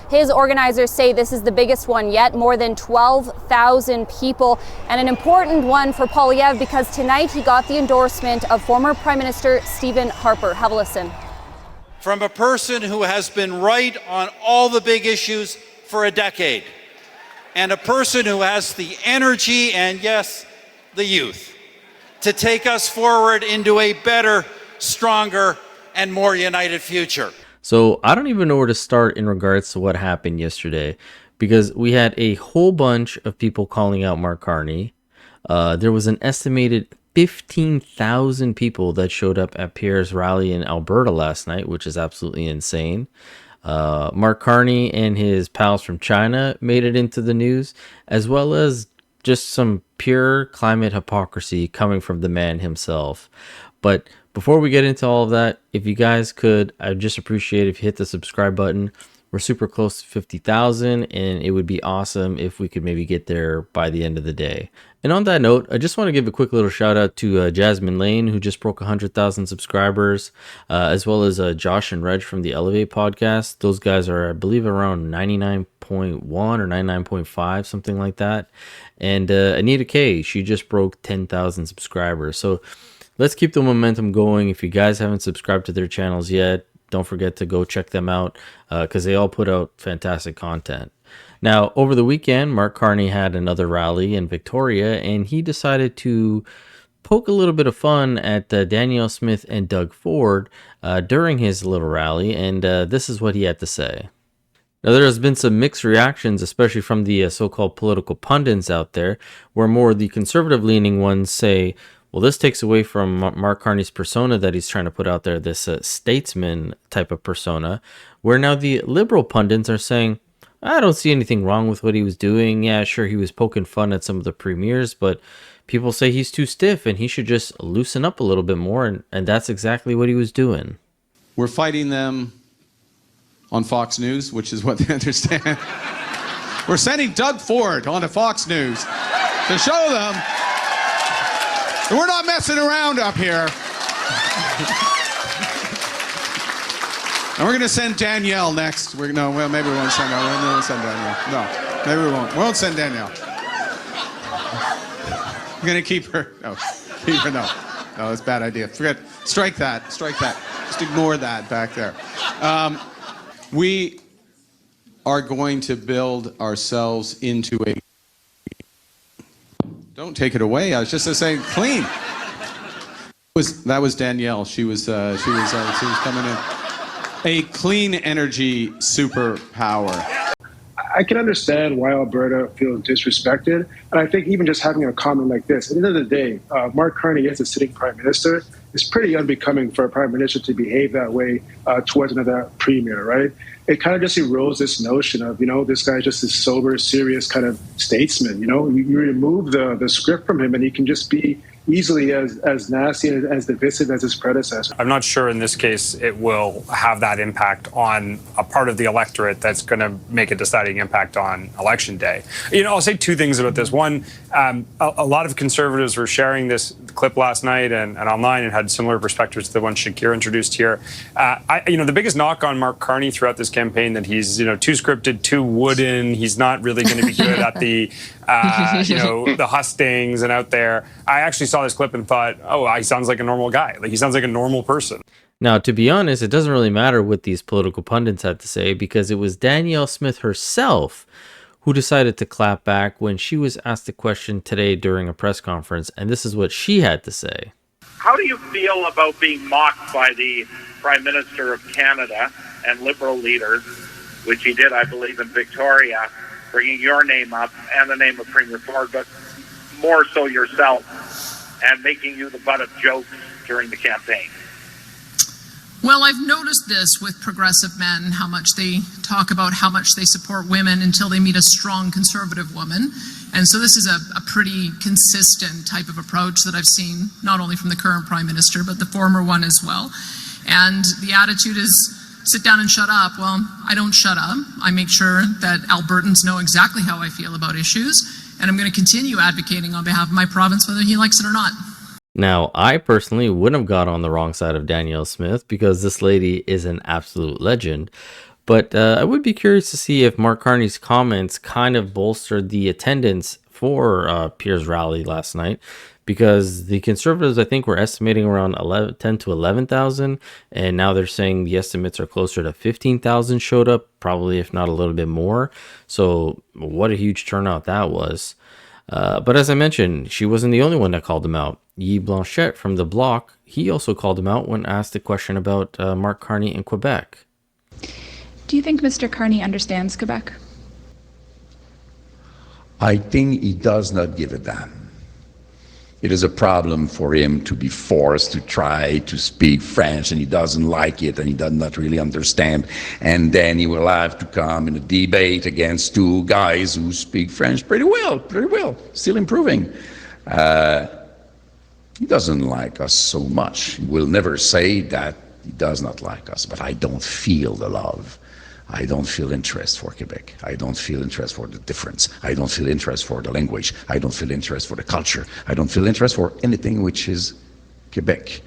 His organizers say this is the biggest one yet, more than 12,000 people, and an important one for Poilievre because tonight he got the endorsement of former Prime Minister Stephen Harper. Have a listen. From a person who has been right on all the big issues for a decade, and a person who has the energy and, yes, the youth to take us forward into a better, stronger, and more united future. So I don't even know where to start in regards to what happened yesterday, because we had a whole bunch of people calling out Mark Carney. There was an estimated 15,000 people that showed up at Pierre's rally in Alberta last night, which is absolutely insane. Mark Carney and his pals from China made it into the news, as well as just some pure climate hypocrisy coming from the man himself. But before we get into all of that, if you guys could, I'd just appreciate if you hit the subscribe button. We're super close to 50,000, and it would be awesome if we could maybe get there by the end of the day. And on that note, I just want to give a quick little shout out to Jasmine Lane, who just broke 100,000 subscribers, as well as Josh and Reg from the Elevate podcast. Those guys are, I believe, around 99.1 or 99.5, something like that. And Anita K, she just broke 10,000 subscribers. So let's keep the momentum going. If you guys haven't subscribed to their channels yet, don't forget to go check them out because they all put out fantastic content. Now, over the weekend, Mark Carney had another rally in Victoria, and he decided to poke a little bit of fun at Danielle Smith and Doug Ford during his little rally, and this is what he had to say. Now, there has been some mixed reactions, especially from the so-called political pundits out there, where more of the conservative-leaning ones say, well, this takes away from Mark Carney's persona that he's trying to put out there, this statesman type of persona, where now the liberal pundits are saying, I don't see anything wrong with what he was doing. Yeah, sure, he was poking fun at some of the premiers, but people say he's too stiff and he should just loosen up a little bit more, and that's exactly what he was doing. We're fighting them on Fox News, which is what they understand. We're sending Doug Ford onto Fox News to show them and we're not messing around up here. And we're going to send Danielle next. Maybe we won't send her. Maybe we'll send Danielle. No, maybe we won't. We won't send Danielle. We're going to keep her. No, keep her. No, that's a bad idea. Forget. Strike that. Strike that. Just ignore that back there. We are going to build ourselves into a... Don't take it away. I was just saying clean. That was Danielle. She was coming in. A clean energy superpower. I can understand why Alberta feels disrespected, and I think even just having a comment like this, at the end of the day, Mark Carney is a sitting prime minister. It's pretty unbecoming for a prime minister to behave that way towards another premier, right? It kind of just erodes this notion of, this guy's just this sober, serious kind of statesman. You remove the script from him, and he can just be easily as nasty and as divisive as his predecessor. I'm not sure in this case it will have that impact on a part of the electorate that's going to make a deciding impact on election day. I'll say two things about this. One, a lot of conservatives were sharing this clip last night and online and had similar perspectives to the one Shakir introduced here. The biggest knock on Mark Carney throughout this campaign that he's too scripted, too wooden. He's not really going to be good at the the hustings and out there. I actually saw this clip and thought, oh, he sounds like a normal guy. Like he sounds like a normal person. Now, to be honest, it doesn't really matter what these political pundits had to say, because it was Danielle Smith herself who decided to clap back when she was asked a question today during a press conference, and this is what she had to say. How do you feel about being mocked by the Prime Minister of Canada and Liberal leaders, which he did, I believe, in Victoria, bringing your name up and the name of Premier Ford, but more so yourself, and making you the butt of jokes during the campaign? Well, I've noticed this with progressive men, how much they talk about how much they support women until they meet a strong conservative woman. And so this is a pretty consistent type of approach that I've seen, not only from the current Prime Minister, but the former one as well. And the attitude is, sit down and shut up. Well, I don't shut up. I make sure that Albertans know exactly how I feel about issues, and I'm going to continue advocating on behalf of my province, whether he likes it or not. Now, I personally wouldn't have got on the wrong side of Danielle Smith because this lady is an absolute legend. But I would be curious to see if Mark Carney's comments kind of bolstered the attendance for Pierre's rally last night, because the Conservatives, I think, were estimating around 10 to 11,000, and now they're saying the estimates are closer to 15,000 showed up, probably if not a little bit more. So what a huge turnout that was. But as I mentioned, she wasn't the only one that called him out. Guy Blanchette from The Bloc, he also called him out when asked a question about Mark Carney in Quebec. Do you think Mr. Carney understands Quebec? I think he does not give a damn. It is a problem for him to be forced to try to speak French, and he doesn't like it, and he does not really understand. And then he will have to come in a debate against two guys who speak French pretty well, still improving. He doesn't like us so much. He will never say that he does not like us, but I don't feel the love. I don't feel interest for Quebec. I don't feel interest for the difference. I don't feel interest for the language. I don't feel interest for the culture. I don't feel interest for anything which is Quebec.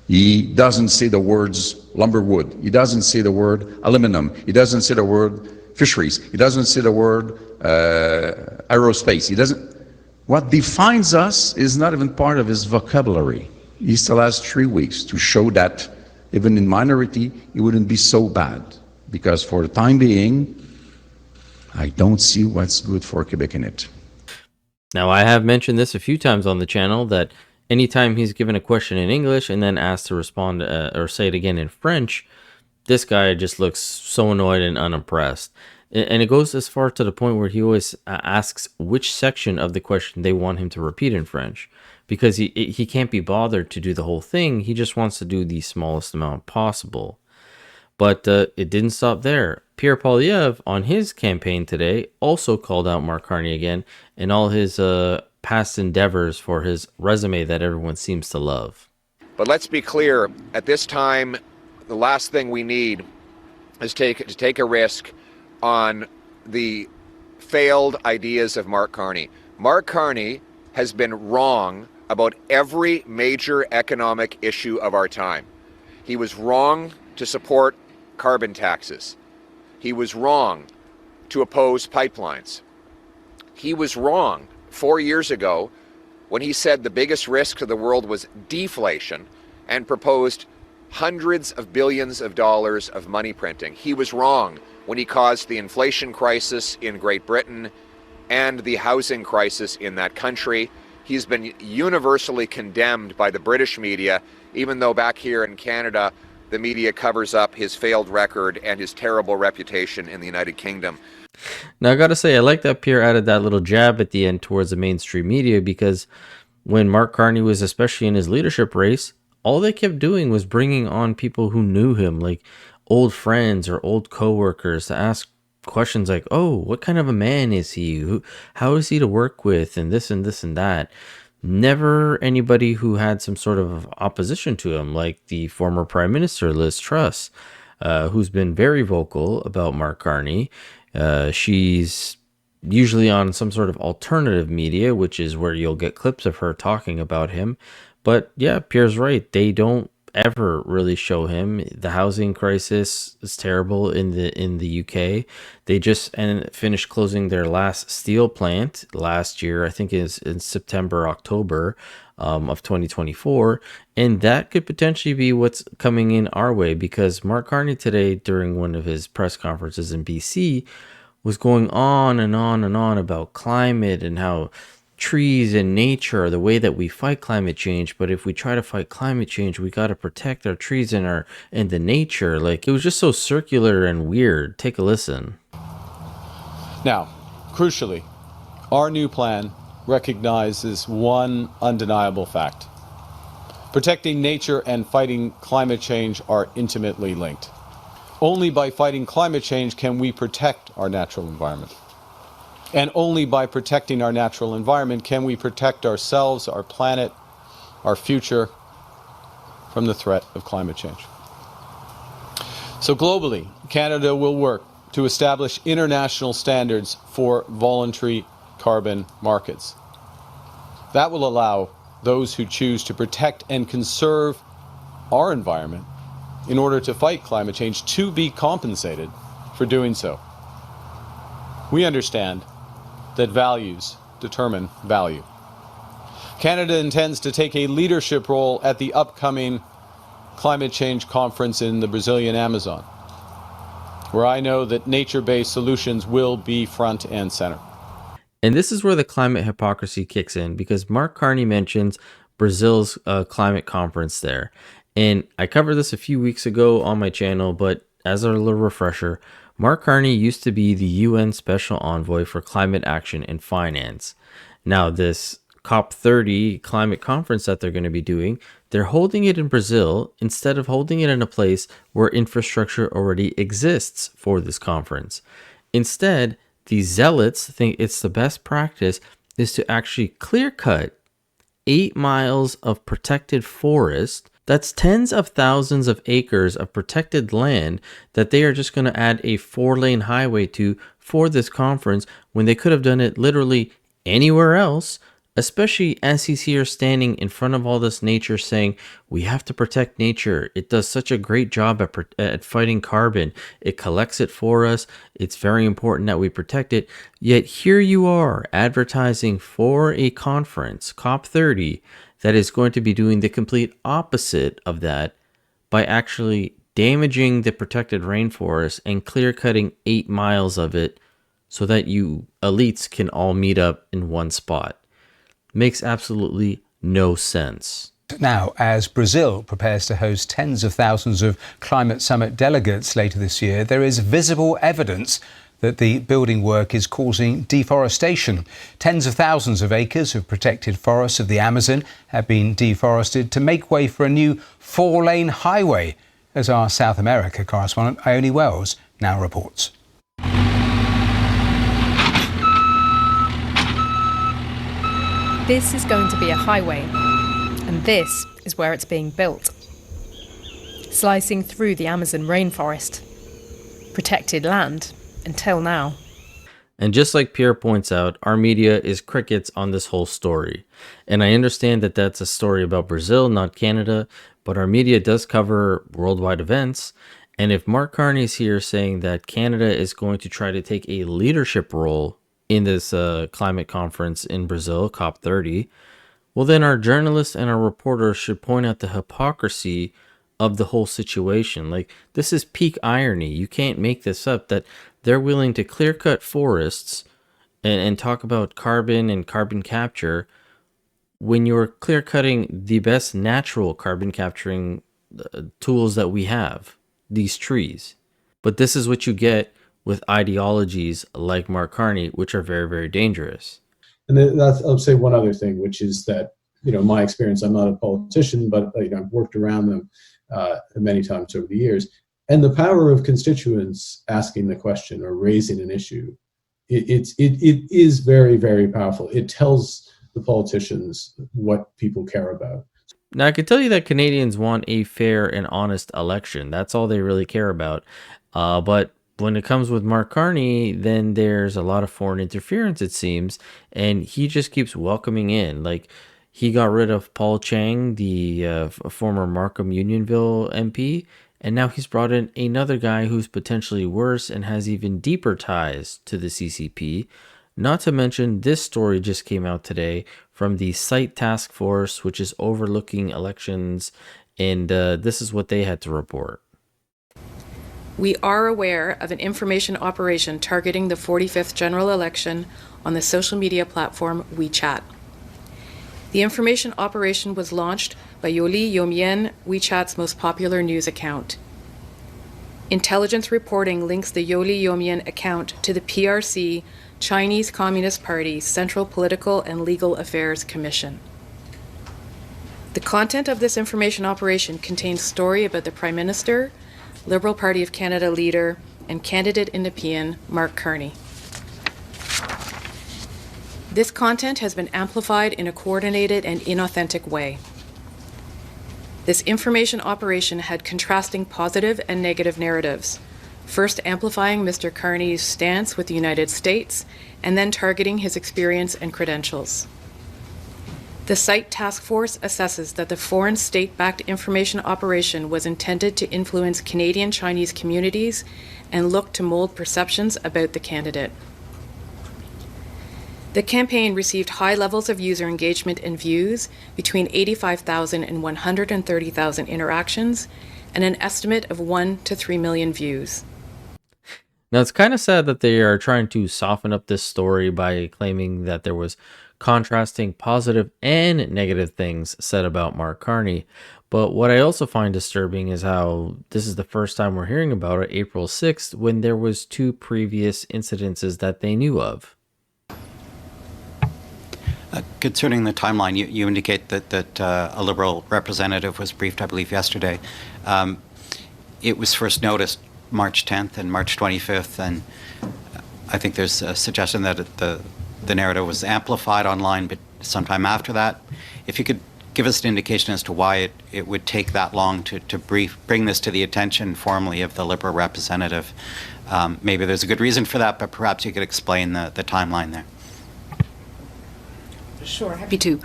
He doesn't say the words lumberwood. He doesn't say the word aluminum. He doesn't say the word fisheries. He doesn't say the word aerospace. He doesn't. What defines us is not even part of his vocabulary. He still has 3 weeks to show that even in minority, it wouldn't be so bad. Because for the time being, I don't see what's good for Quebec in it. Now, I have mentioned this a few times on the channel, that anytime he's given a question in English and then asked to respond or say it again in French, this guy just looks so annoyed and unimpressed. And it goes as far to the point where he always asks which section of the question they want him to repeat in French, because he can't be bothered to do the whole thing. He just wants to do the smallest amount possible. But it didn't stop there. Pierre Poilievre, on his campaign today, also called out Mark Carney again and all his past endeavors for his resume that everyone seems to love. But let's be clear, at this time, the last thing we need is to take a risk on the failed ideas of Mark Carney. Mark Carney has been wrong about every major economic issue of our time. He was wrong to support carbon taxes. He was wrong to oppose pipelines. He was wrong 4 years ago when he said the biggest risk to the world was deflation and proposed hundreds of billions of dollars of money printing. He was wrong when he caused the inflation crisis in Great Britain and the housing crisis in that country. He's been universally condemned by the British media, even though back here in Canada, the media covers up his failed record and his terrible reputation in the United Kingdom. Now, I gotta say, I like that Pierre added that little jab at the end towards the mainstream media, because when Mark Carney was especially in his leadership race, all they kept doing was bringing on people who knew him, like old friends or old coworkers, to ask questions like, oh, what kind of a man is he? How is he to work with? And this and this and that. Never anybody who had some sort of opposition to him, like the former Prime Minister, Liz Truss, who's been very vocal about Mark Carney. She's usually on some sort of alternative media, which is where you'll get clips of her talking about him. But yeah, Pierre's right. They don't ever really show him. The housing crisis is terrible in the UK. They just finished closing their last steel plant last year. I think is in September, October of 2024, and that could potentially be what's coming in our way, because Mark Carney today, during one of his press conferences in BC, was going on and on and on about climate and how trees and nature are the way that we fight climate change. But if we try to fight climate change, we got to protect our trees and the nature. Like, it was just so circular and weird. Take a listen. Now, crucially, our new plan recognizes one undeniable fact. Protecting nature and fighting climate change are intimately linked. Only by fighting climate change can we protect our natural environment. And only by protecting our natural environment can we protect ourselves, our planet, our future from the threat of climate change. So globally, Canada will work to establish international standards for voluntary carbon markets. That will allow those who choose to protect and conserve our environment in order to fight climate change to be compensated for doing so. We understand that values determine value. Canada intends to take a leadership role at the upcoming climate change conference in the Brazilian Amazon, where I know that nature-based solutions will be front and center. And this is where the climate hypocrisy kicks in, because Mark Carney mentions Brazil's climate conference there. And I covered this a few weeks ago on my channel, but as a little refresher, Mark Carney used to be the UN Special Envoy for Climate Action and Finance. Now, this COP30 climate conference that they're going to be doing, they're holding it in Brazil instead of holding it in a place where infrastructure already exists for this conference. Instead, these zealots think it's the best practice is to actually clear cut 8 miles of protected forest. That's tens of thousands of acres of protected land that they are just going to add a 4-lane highway to for this conference, when they could have done it literally anywhere else, especially as he's here standing in front of all this nature saying, we have to protect nature. It does such a great job at fighting carbon. It collects it for us. It's very important that we protect it. Yet here you are advertising for a conference, COP30, that is going to be doing the complete opposite of that by actually damaging the protected rainforest and clear cutting 8 miles of it so that you elites can all meet up in one spot. Makes absolutely no sense. Now, as Brazil prepares to host tens of thousands of climate summit delegates later this year, there is visible evidence that the building work is causing deforestation. Tens of thousands of acres of protected forests of the Amazon have been deforested to make way for a new 4-lane highway, as our South America correspondent Ione Wells now reports. This is going to be a highway, and this is where it's being built. Slicing through the Amazon rainforest. Protected land, until now. And just like Pierre points out, our media is crickets on this whole story. And I understand that that's a story about Brazil, not Canada, but our media does cover worldwide events. And if Mark Carney is here saying that Canada is going to try to take a leadership role in this climate conference in Brazil, COP30, well then our journalists and our reporters should point out the hypocrisy of the whole situation. Like, this is peak irony. You can't make this up, that they're willing to clear cut forests and talk about carbon and carbon capture when you're clear cutting the best natural carbon capturing tools that we have, these trees. But this is what you get with ideologies like Mark Carney, which are very, very dangerous. And that's, I'll say one other thing, which is that, my experience, I'm not a politician, but I've worked around them many times over the years. And the power of constituents asking the question or raising an issue, it is very, very powerful. It tells the politicians what people care about. Now, I can tell you that Canadians want a fair and honest election. That's all they really care about. But when it comes with Mark Carney, then there's a lot of foreign interference, it seems, and he just keeps welcoming in. Like, he got rid of Paul Chang, the former Markham Unionville MP, and now he's brought in another guy who's potentially worse and has even deeper ties to the CCP. Not to mention, this story just came out today from the Site Task Force, which is overlooking elections, and this is what they had to report. We are aware of an information operation targeting the 45th general election on the social media platform WeChat. The information operation was launched by Yoli Yomyen, WeChat's most popular news account. Intelligence reporting links the Yoli Yomyen account to the PRC, Chinese Communist Party's Central Political and Legal Affairs Commission. The content of this information operation contains story about the Prime Minister, Liberal Party of Canada leader, and candidate in Nepean, Mark Carney. This content has been amplified in a coordinated and inauthentic way. This information operation had contrasting positive and negative narratives, first amplifying Mr. Carney's stance with the United States, and then targeting his experience and credentials. The site task force assesses that the foreign state-backed information operation was intended to influence Canadian Chinese communities and look to mold perceptions about the candidate. The campaign received high levels of user engagement and views, between 85,000 and 130,000 interactions, and an estimate of 1 to 3 million views. Now, it's kind of sad that they are trying to soften up this story by claiming that there was contrasting positive and negative things said about Mark Carney. But what I also find disturbing is how this is the first time we're hearing about it, April 6th, when there was 2 previous incidences that they knew of. Concerning the timeline, you indicate that a Liberal representative was briefed, I believe, yesterday. It was first noticed March 10th and March 25th, and I think there's a suggestion that the narrative was amplified online, but sometime after that. If you could give us an indication as to why it would take that long to bring this to the attention formally of the Liberal representative. Maybe there's a good reason for that, but perhaps you could explain the timeline there. Sure, happy to.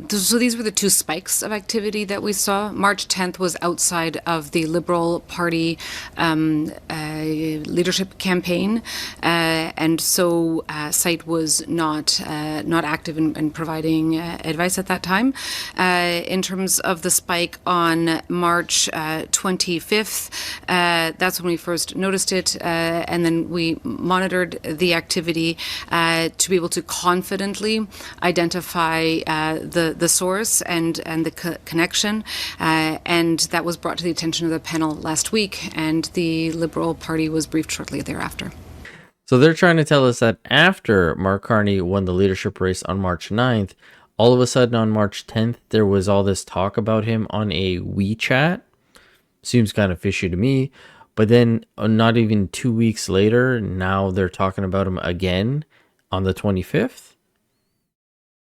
So these were the 2 spikes of activity that we saw. March 10th was outside of the Liberal Party leadership campaign, and so site was not active in providing advice at that time. In terms of the spike on March 25th, that's when we first noticed it, and then we monitored the activity to be able to confidently identify the source and the connection, and that was brought to the attention of the panel last week, and the Liberal Party was briefed shortly thereafter. So they're trying to tell us that after Mark Carney won the leadership race on March 9th, all of a sudden on March 10th, there was all this talk about him on a WeChat. Seems kind of fishy to me. But then not even 2 weeks later, now they're talking about him again on the 25th.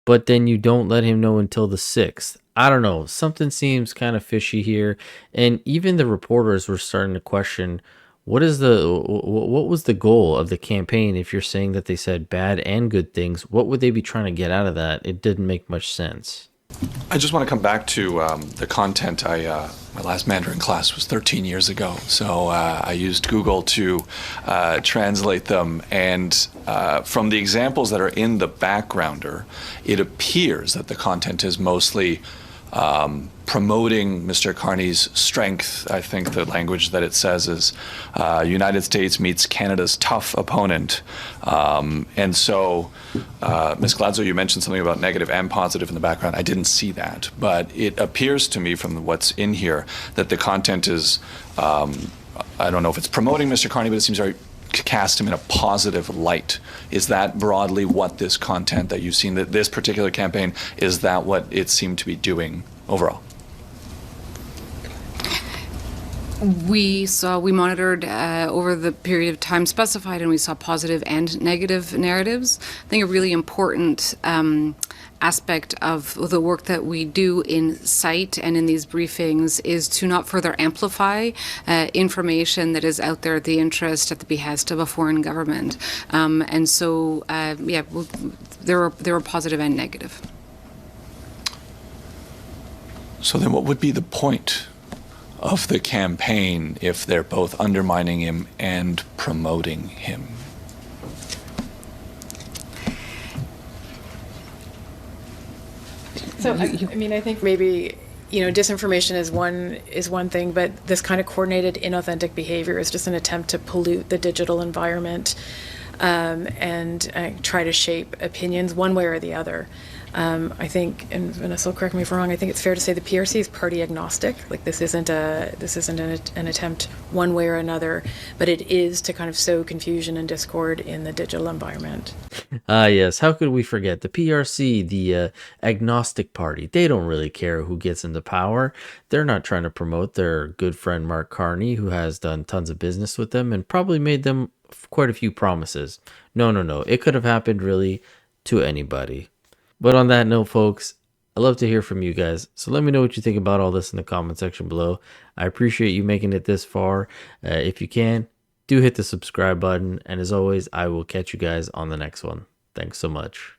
But then you don't let him know until the 6th. I don't know. Something seems kind of fishy here. And even the reporters were starting to question, what was the goal of the campaign? If you're saying that they said bad and good things, what would they be trying to get out of that? It didn't make much sense. I just want to come back to the content. My last Mandarin class was 13 years ago, so I used Google to translate them. And from the examples that are in the backgrounder, it appears that the content is mostly promoting Mr. Carney's strength. I think the language that it says is United States meets Canada's tough opponent. And so, Ms. Gladzo, you mentioned something about negative and positive in the background. I didn't see that, but it appears to me from what's in here that the content is, I don't know if it's promoting Mr. Carney, but it seems very cast him in a positive light. Is that broadly what this content that you've seen, that this particular campaign, is that what it seemed to be doing overall? We monitored over the period of time specified, and we saw positive and negative narratives. I think a really important aspect of the work that we do in site and in these briefings is to not further amplify information that is out there at the interest, at the behest of a foreign government. And so, there were positive and negative. So then what would be the point of the campaign if they're both undermining him and promoting him? So, I mean, I think maybe, disinformation is one thing, but this kind of coordinated inauthentic behavior is just an attempt to pollute the digital environment and try to shape opinions one way or the other. I think, and Vanessa will correct me if I'm wrong, I think it's fair to say the PRC is party agnostic. Like this isn't an attempt one way or another, but it is to kind of sow confusion and discord in the digital environment. Yes, how could we forget the PRC, the agnostic party? They don't really care who gets into power. They're not trying to promote their good friend Mark Carney, who has done tons of business with them and probably made them quite a few promises. No. It could have happened really to anybody. But on that note, folks, I love to hear from you guys. So let me know what you think about all this in the comment section below. I appreciate you making it this far. If you can, do hit the subscribe button. And as always, I will catch you guys on the next one. Thanks so much.